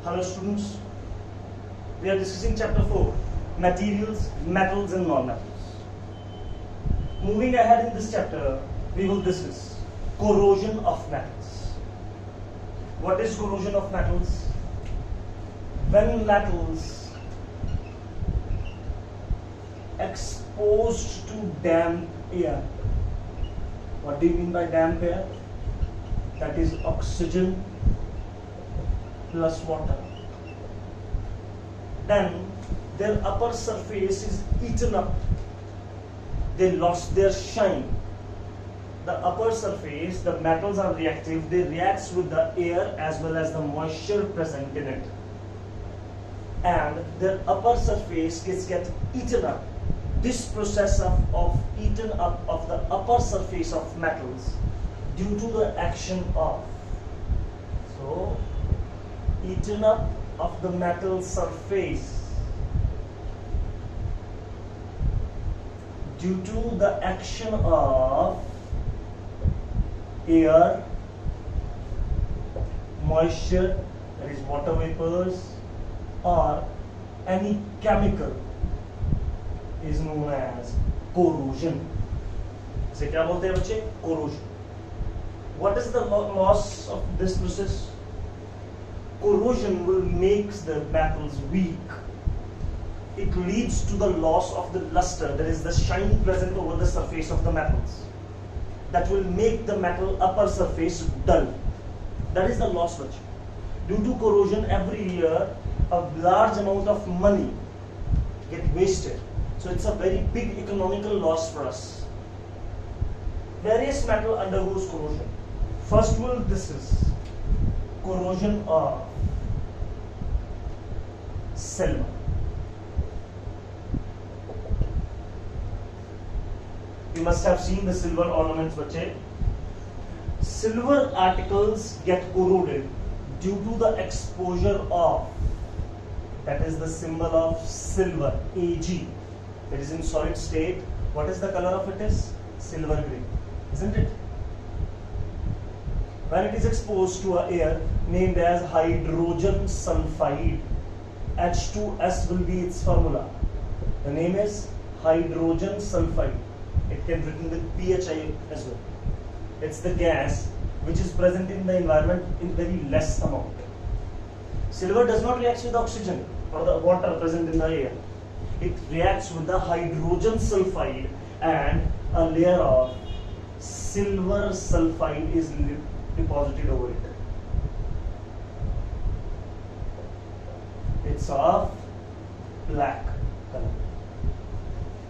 Hello students, we are discussing chapter 4, materials, metals and non-metals. Moving ahead in this chapter, we will discuss corrosion of metals. What is corrosion of metals? When metals exposed to damp air. What do you mean by damp air? That is oxygen plus water. Then their upper surface is eaten up. They lost their shine. The upper surface, the metals are reactive. They react with the air as well as the moisture present in it. And their upper surface gets eaten up. This process of eaten up of the upper surface of metals due to the action of, so eaten up of the metal surface due to the action of air, moisture, that is water vapors, or any chemical is known as corrosion. इसे क्या बोलते हैं बच्चे? Corrosion. What is the loss of this process? Corrosion will make the metals weak. It leads to the loss of the luster, that is the shine present over the surface of the metals. That will make the metal upper surface dull. That is the loss, bachcho. Due to corrosion, every year a large amount of money get wasted. So it's a very big economical loss for us. Various metal undergoes corrosion. First one, this is corrosion of silver. You must have seen the silver ornaments, bache. Silver articles get corroded due to the exposure of, that is the symbol of silver, Ag. That is in solid state. What is the color of it is? Silver grey, isn't it? When it is exposed to air named as hydrogen sulfide, H2S will be its formula. The name is hydrogen sulfide. It can be written with PHI as well. It's the gas which is present in the environment in very less amount. Silver does not react with oxygen or the water present in the air. It reacts with the hydrogen sulfide, and a layer of silver sulfide is deposited over it. It's of black color,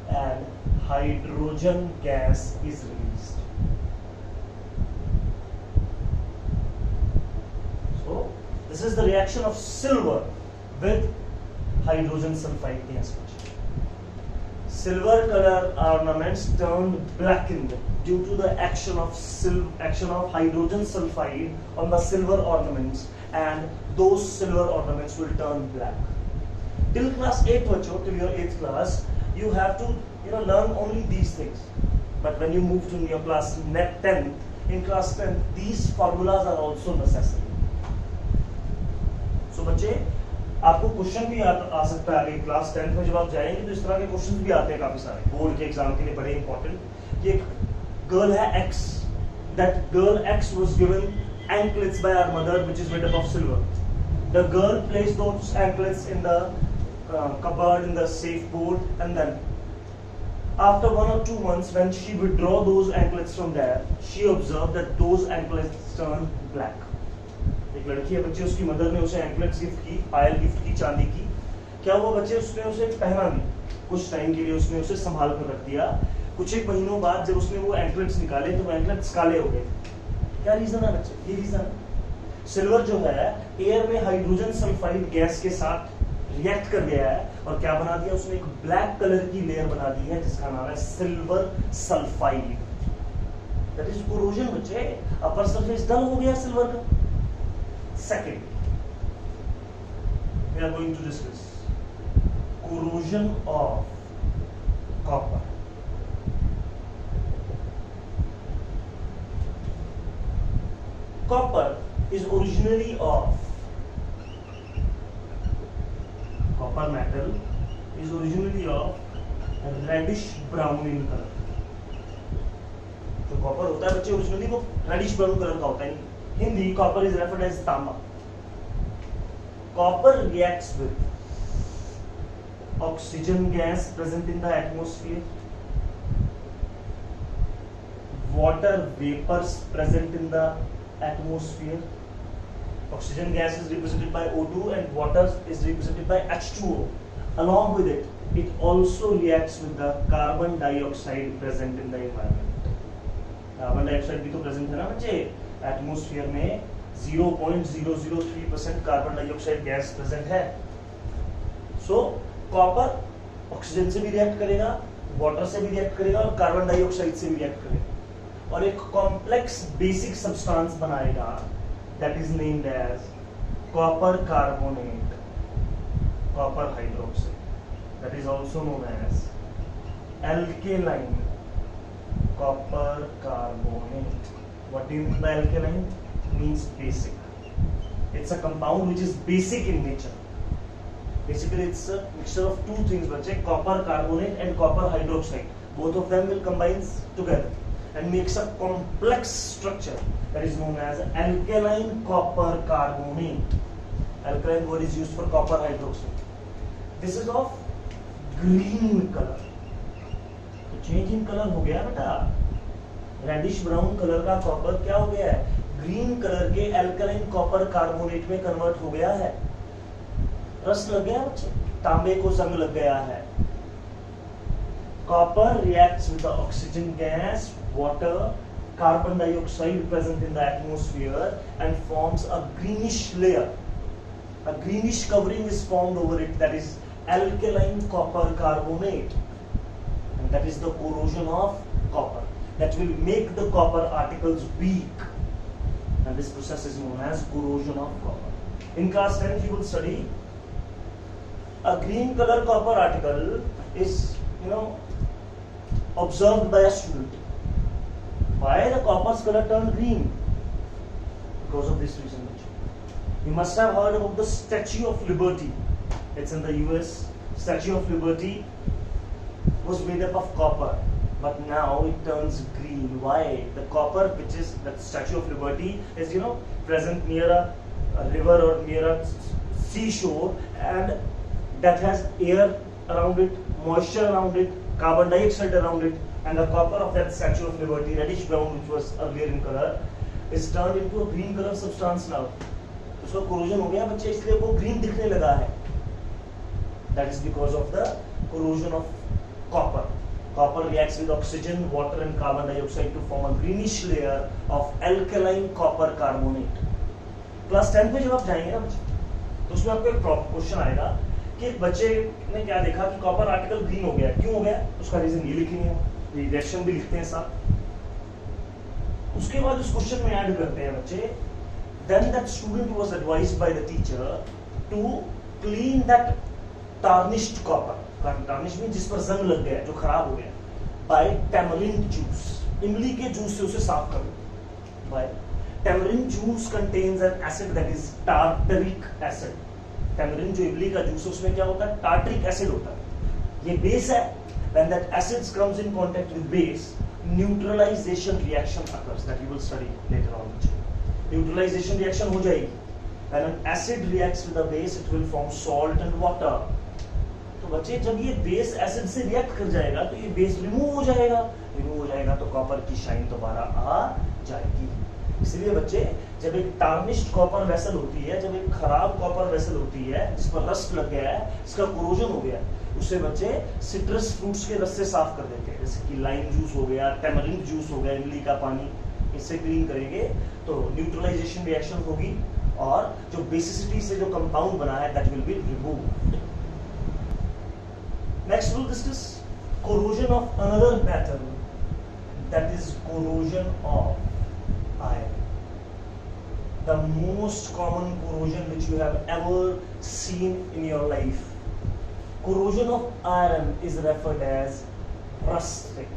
and hydrogen gas is released. So this is the reaction of silver with hydrogen sulfide gas. Silver color ornaments turned blackened due to the action of hydrogen sulfide on the silver ornaments, and those silver ornaments will turn black. Till class 8, till your 8th class, you have to learn only these things. But when you move to your class 10, in class 10, these formulas are also necessary. So बच्चे, आपको question भी आ सकता है आगे class 10 में जब आप जाएंगे तो इस तरह के क्वेश्चन भी आते हैं काफी सारे बोर्ड के एग्जाम के लिए बड़े इंपॉर्टेंट. कि एक गर्ल है X, that girl X was given anklets by her mother which is made up of silver. The girl placed those anklets in the cupboard in the safe board, and then after 1 or 2 months when she withdraw those anklets from there, she observed that those anklets turned black. एक लड़की है बच्चे, उसकी mother ने उसे anklets gift की, पायल gift की चांदी की. क्या हुआ बच्चे, उसने उसे पहना नहीं, कुछ टाइम के लिए उसने उसे संभाल कर रख दिया. कुछ एक महीनों बाद जब उसने वो एंकलेट्स निकाले तो वो एंकलेट्स काले हो गए. क्या रीजन है बच्चे? ये रीजन है सिल्वर जो है एयर में हाइड्रोजन सल्फाइड गैस के साथ रिएक्ट कर गया है और क्या बना दिया उसने, एक ब्लैक कलर की लेयर बना दी है जिसका नाम है silver sulphide. That is corrosion बच्चे. अपर सरफेस डल हो गया सिल्वर का. Second, we are going to discuss corrosion of copper. Copper is originally of metal is originally of reddish brown in color. जो कॉपर होता है बच्चे ओरिजिनली वो reddish brown colour का होता है. Hindi copper is referred as tamba. Copper reacts with oxygen gas present in the atmosphere, water vapors present in the atmosphere. Oxygen gas is represented by O2 and water is represented by H2O. Along with it, it also reacts with the carbon dioxide present in the environment. Carbon dioxide भी तो present है ना बच्चे. Atmosphere में 0.003% carbon dioxide gas present है. So copper oxygen से भी react करेगा, वाटर से भी रिएक्ट करेगा और कार्बन डाइऑक्साइड से भी रिएक्ट करेगा और एक कॉम्प्लेक्स बेसिक सब्सटेंस बनाएगा that is named as copper carbonate, copper hydroxide. That is also known as alkaline copper carbonate. What do you mean by alkaline? Means basic. It's a compound which is basic in nature. Basically, it's a mixture of two things, bache, copper carbonate and copper hydroxide. Both of them will combine together and makes a complex structure that is known as alkaline copper carbonate. Alkaline word is used for copper hydroxide. This is of green color. तो change in color हो गया बेटा. Reddish brown color का copper क्या हो गया है? Green color के alkaline copper carbonate में convert हो गया है. रस लग गया बच्चे, तांबे को जंग लग गया है. Copper reacts with the oxygen gas, water, carbon dioxide present in the atmosphere and forms a greenish layer. A greenish covering is formed over it, that is alkaline copper carbonate, and that is the corrosion of copper that will make the copper particles weak, and this process is known as corrosion of copper. In class 10 you will study a green color copper article is observed by a student. Why the copper's color turned green? Because of this reason. You must have heard about the Statue of Liberty. It's in the US. Statue of Liberty was made up of copper, but now it turns green. Why? The copper, which is the Statue of Liberty, is present near a river or near a seashore, and that has air around it, moisture around it, carbon dioxide around it, and the copper of that Statue of Liberty, reddish brown, which was earlier in color, is turned into a green color substance now. उसका corrosion हो गया बच्चे, इसलिए वो green दिखने लगा है. That is because of the corrosion of copper. Copper reacts with oxygen, water, and carbon dioxide to form a greenish layer of alkaline copper carbonate. Class 10 पे जब आप जाएंगे ना बच्चे, तो उसमें आपको एक क्वेश्चन आएगा कि बच्चे ने क्या देखा कि कॉपर आर्टिकल ग्रीन हो गया. क्यों हो गया? उसका रीजन ये लिखेंगे, रिएक्शन भी लिखते हैं साथ. उसके बाद उस क्वेश्चन में ऐड करते हैं बच्चे, then that student was advised by the teacher to clean that tarnished copper. Tarnish mean जिस पर जंग लग गया, जो खराब हो गया, बाय टैमरिंड जूस. इमली के जूस से उसे साफ कर दो. By tamarind juice contains an acid that is tartaric acid. Tamarind जो इमली का जूस है उसमें क्या होता है? टार्टरिक एसिड होता है. ये बेस है. When that acid comes in contact with base, neutralization reaction occurs that you will study later on. Neutralization reaction हो जाएगी. When an acid reacts with a base, it will form salt and water. तो बच्चे जब ये base acid से react कर जाएगा तो ये बेस रिमूव हो जाएगा. रिमूव हो जाएगा तो कॉपर की शाइन दोबारा आ जाएगी. इसलिए बच्चे जब एक टार्निश्ड कॉपर वेसल होती है, जब एक खराब कॉपर वेसल होती है जिस पर रस्ट लग गया है, इसका कोरोजन हो गया, उसे बच्चे सिट्रस फ्रूट्स के रस से साफ कर देते हैं. जैसे कि लाइम जूस हो गया, टैमरिंड जूस हो गया, इमली का पानी, इससे क्लीन करेंगे तो न्यूट्रलाइजेशन रिएक्शन होगी और जो बेसिसिटी से जो कंपाउंड बना है that will be removed. Next will discuss corrosion of another metal, that is corrosion of iron. The most common corrosion which you have ever seen in your life. Corrosion of iron is referred as rusting.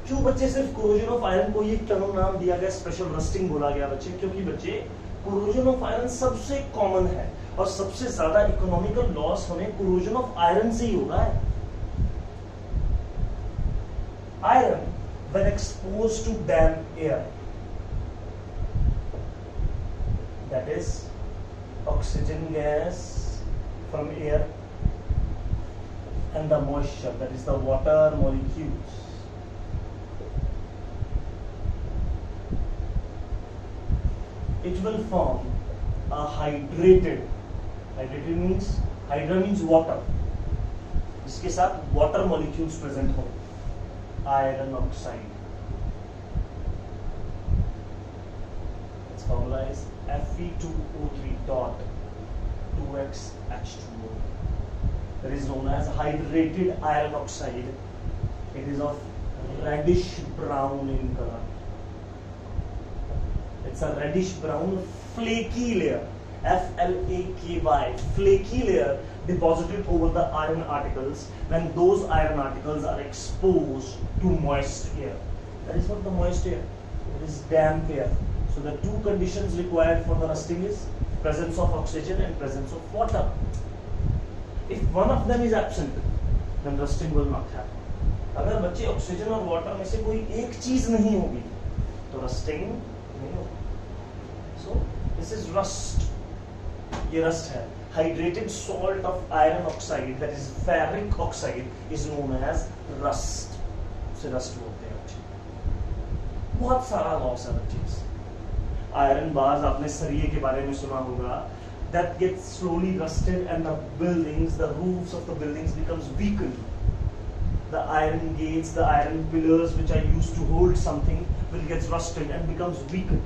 क्यों बच्चे सिर्फ corrosion of iron को ये term नाम दिया गया, special rusting बोला गया बच्चे? क्योंकि बच्चे कोरोजन ऑफ आयरन सबसे कॉमन है और सबसे ज्यादा इकोनॉमिकल लॉस हमें कोरोजन ऑफ आयरन से ही हो रहा है। Iron when exposed to damp air, that is oxygen gas from air and the moisture, that is the water molecules, it will form a hydrated means, hydra means water, इसके साथ water molecules present हो, iron oxide. Its formula is Fe2O3 dot 2x H2O. That is known as hydrated iron oxide. It is of reddish brown in color. It's a reddish brown flaky layer, F-L-A-K-Y, flaky layer deposited over the iron articles when those iron articles are exposed to moist air. That is what the moist air, it is damp air. So the two conditions required for the rusting is presence of oxygen and presence of water. If one of them is absent, then rusting will not happen. अगर बच्चे oxygen और water में से कोई एक चीज नहीं होगी तो रस्टिंग नहीं होगी। So this is rust. ये रस्ट है। Hydrated salt of iron oxide, that is ferric oxide, is known as rust. उसे rust बोलते हैं बच्चे। बहुत सारा लॉस है बच्चे। आयरन बार्स आपने सरिये के बारे में सुना होगा। That gets slowly rusted and the buildings, the roofs of the buildings becomes weakened. The iron gates, the iron pillars which are used to hold something will get rusted and becomes weakened.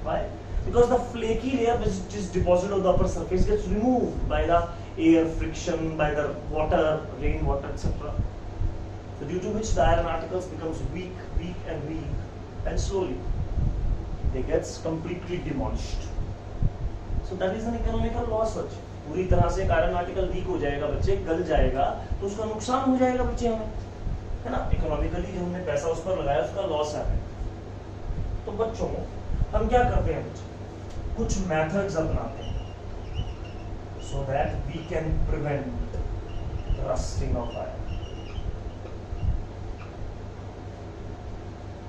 Why? Because the flaky layer which is deposited on the upper surface gets removed by the air friction, by the water, rainwater, etc. So due to which the iron particles becomes weak and slowly they gets completely demolished. So that is an economical loss बच्चे। पूरी तरह से iron article week हो जाएगा बच्चे, गल जाएगा तो उसका नुकसान हो जाएगा बच्चे हमें, है ना। इकोनॉमिकली जो हमने पैसा उस पर लगाया उसका लॉस है हमें। तो बच्चों हम क्या करते हैं बच्चे, कुछ मेथड्स अपनाते हैं so that we can prevent rusting of iron.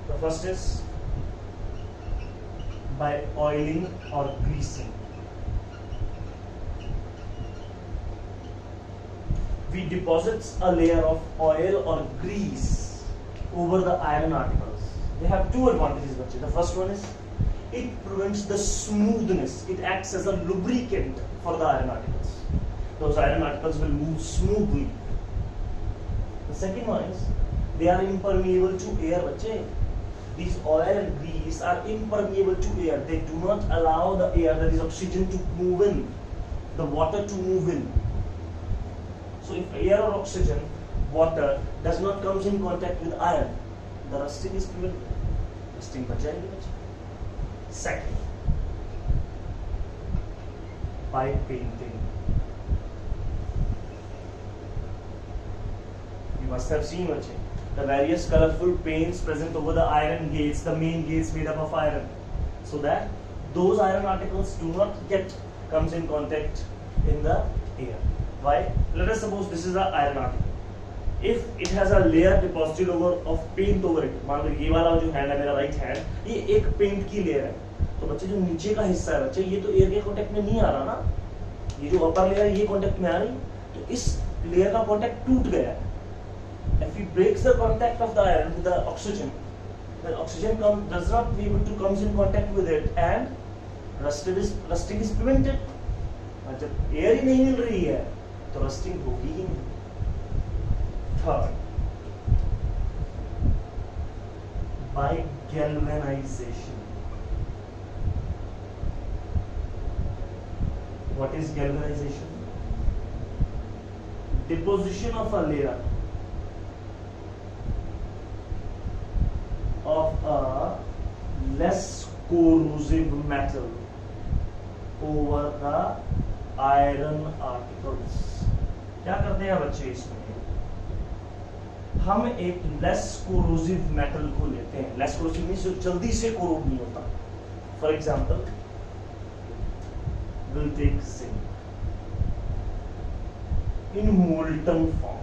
The first is by oiling or greasing. We deposit a layer of oil or grease over the iron articles. They have two advantages, bachche. The first one is it prevents the smoothness. It acts as a lubricant for the iron articles. Those iron articles will move smoothly. The second one is they are impermeable to air, bachche. These oil and grease are impermeable to air. They do not allow the air, that is oxygen, to move in, the water to move in. So if air or oxygen, water does not comes in contact with iron, the rusting is prevented. Rusting बच जाएगी बच्चे। Second, by painting. You must have seen बच्चे the various colorful paints present over the iron gates, the main gates made up of iron, so that those iron particles do not comes in contact in the air. Why? Let us suppose this is an iron article. If it has a layer deposited of paint over it, मान लो ये वाला जो hand है मेरा right hand, ये एक paint की layer है, तो बच्चे जो नीचे का हिस्सा है बच्चे, ये तो एयर के कांटेक्ट में नहीं आ रहा ना, ये जो अपर लेयर है ये कांटेक्ट में आ रही, तो इस लेयर का कांटेक्ट टूट गया है। If we breaks the contact of the iron with the oxygen, then oxygen does not be able to comes in contact with it and rusting is prevented. और जब एयर ही नहीं मिल रही है तो रस्टिंग होगी ही नहीं। Third, by galvanization. What is galvanization? Deposition of a layer of a less corrosive metal over the iron articles. क्या करते हैं बच्चे इसमें, हम एक लेस कोरोसिव मेटल को लेते हैं। लेस कोरोसिव मींस जो जल्दी से कोरोड नहीं होता। For example will take zinc in molten form.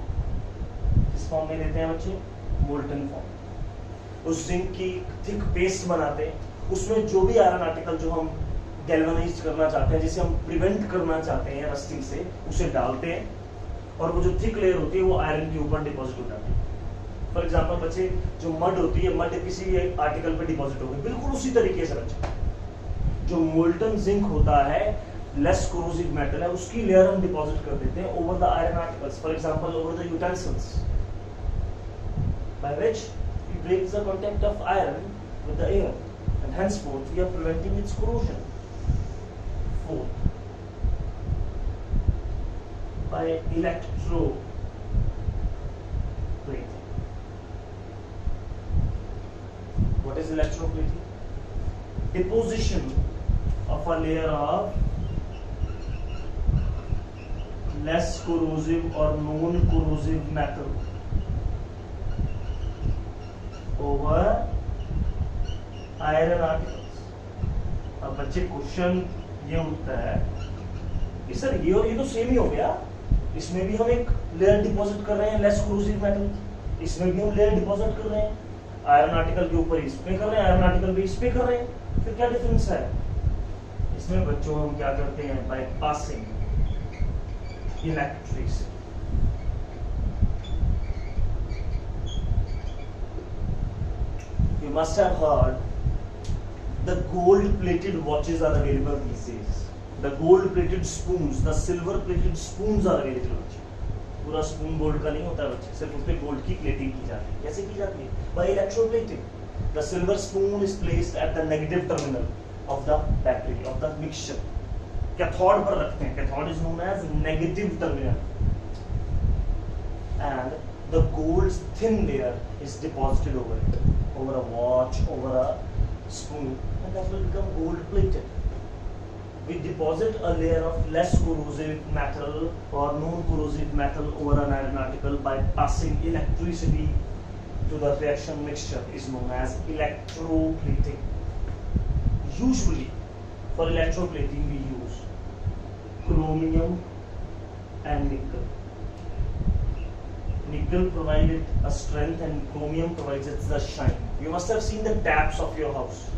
किस फॉर्म में देते हैं बच्चे? Molten form. उस जिंक की थिक पेस्ट बनाते हैं, उसमें जो भी आयरन आर्टिकल जो हम गैल्वेनाइज करना चाहते हैं, जिसे हम प्रिवेंट करना चाहते हैं रस्टिंग से, उसे डालते हैं और वो जो थिक लेयर होती है वो आयरन के ऊपर डिपॉजिट हो जाती है. फॉर एग्जाम्पल बच्चे, जो मड होती है, मड किसी भी आर्टिकल पे डिपॉजिट हो गई, बिल्कुल उसी तरीके से बच्चे जो मोल्टन जिंक होता है, लेस कोरोसिव मेटल है, उसकी लेयर हम डिपॉजिट कर देते हैं over the iron articles. For example over the utensils, by which we break the contact of iron with the air, and henceforth we are preventing its corrosion. Fourth, by electroplating. What is electroplating? Deposition of a layer of less corrosive or non-corrosive metal over iron articles. अब बच्चे question ये उठता है कि sir ये और ये तो सेम ही हो गया, इसमें भी हम एक लेयर डिपॉजिट कर रहे हैं लेस कोरोसिव मेटल, इसमें भी हम लेयर डिपॉजिट कर रहे हैं आयरन आर्टिकल के ऊपर, इस पे कर रहे हैं आयरन आर्टिकल पे इस पे कर रहे हैं, फिर क्या डिफरेंस है? इसमें बच्चों हम क्या करते हैं? By passing electricity. You must have heard the gold-plated watches are available these days. The gold-plated spoons, the silver-plated spoons are available. पूरा स्पून गोल्ड का नहीं होता है बच्चे, सिर्फ उस पे गोल्ड की प्लेटिंग की जाती है. कैसे की जाती है? By electroplating. The silver spoon is placed at the negative terminal of the battery, of the mixture. Cathode पर रखते हैं. Cathode is known as negative terminal. And the gold's thin layer is deposited over it, over a watch, over a spoon, and that will become gold plated. We deposit a layer of less corrosive metal or non-corrosive metal over an iron article by passing electricity to the reaction mixture, is known as electroplating. Usually for electroplating we use chromium and nickel. Nickel provided a strength and chromium provides it the shine. You must have seen the taps of your house.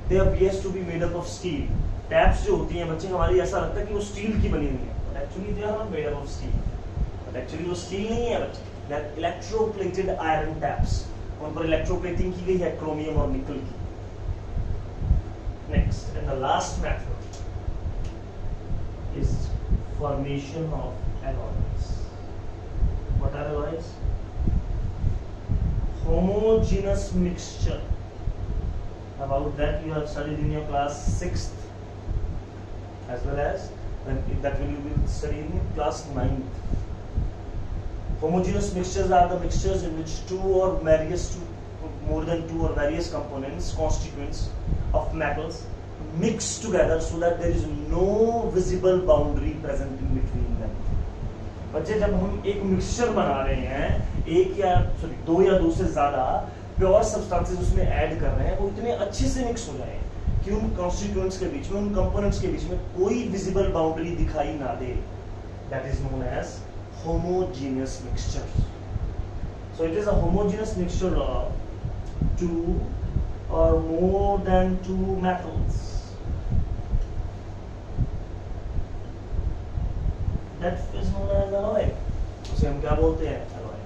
They appears to be made up of steel. Taps जो होती हैं बच्चे, हमारी ऐसा लगता है कि वो स्टील की बनी हुई है, but actually they are not made up of steel. But actually वो स्टील नहीं है बच्चे. They are electroplated iron taps. उन पर electroplating की गई है chromium और nickel की. Next and the last method is formation of alloys. What are alloys? Homogeneous mixture. About that you have studied in your class 6th, as well as that will be studied in class 9th. Homogeneous mixtures are the mixtures in which more than two or various components, constituents of metals mix together so that there is no visible boundary present in between them. बच्चे, जब हम एक mixture बना रहे हैं, दो या दो से ज्यादा प्योर सब्सटेंसेस उसमें ऐड कर रहे हैं, वो इतने अच्छे से मिक्स हो जाए कि उन कॉन्स्टिट्यूएंट्स के बीच में, उन कंपोनेंट्स के बीच में कोई विजिबल बाउंड्री दिखाई ना दे. That is known as homogeneous mixture. So it is a homogeneous mixture of two or more than two metals. That is known as alloy. उसे हम क्या बोलते हैं? alloy.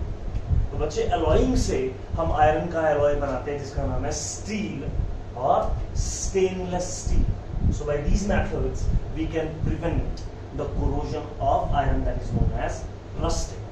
तो बच्चे, alloying से हम आयरन का alloy बनाते हैं जिसका नाम है स्टील और stainless steel. So by these methods we can prevent the corrosion of iron, that is known as rusting.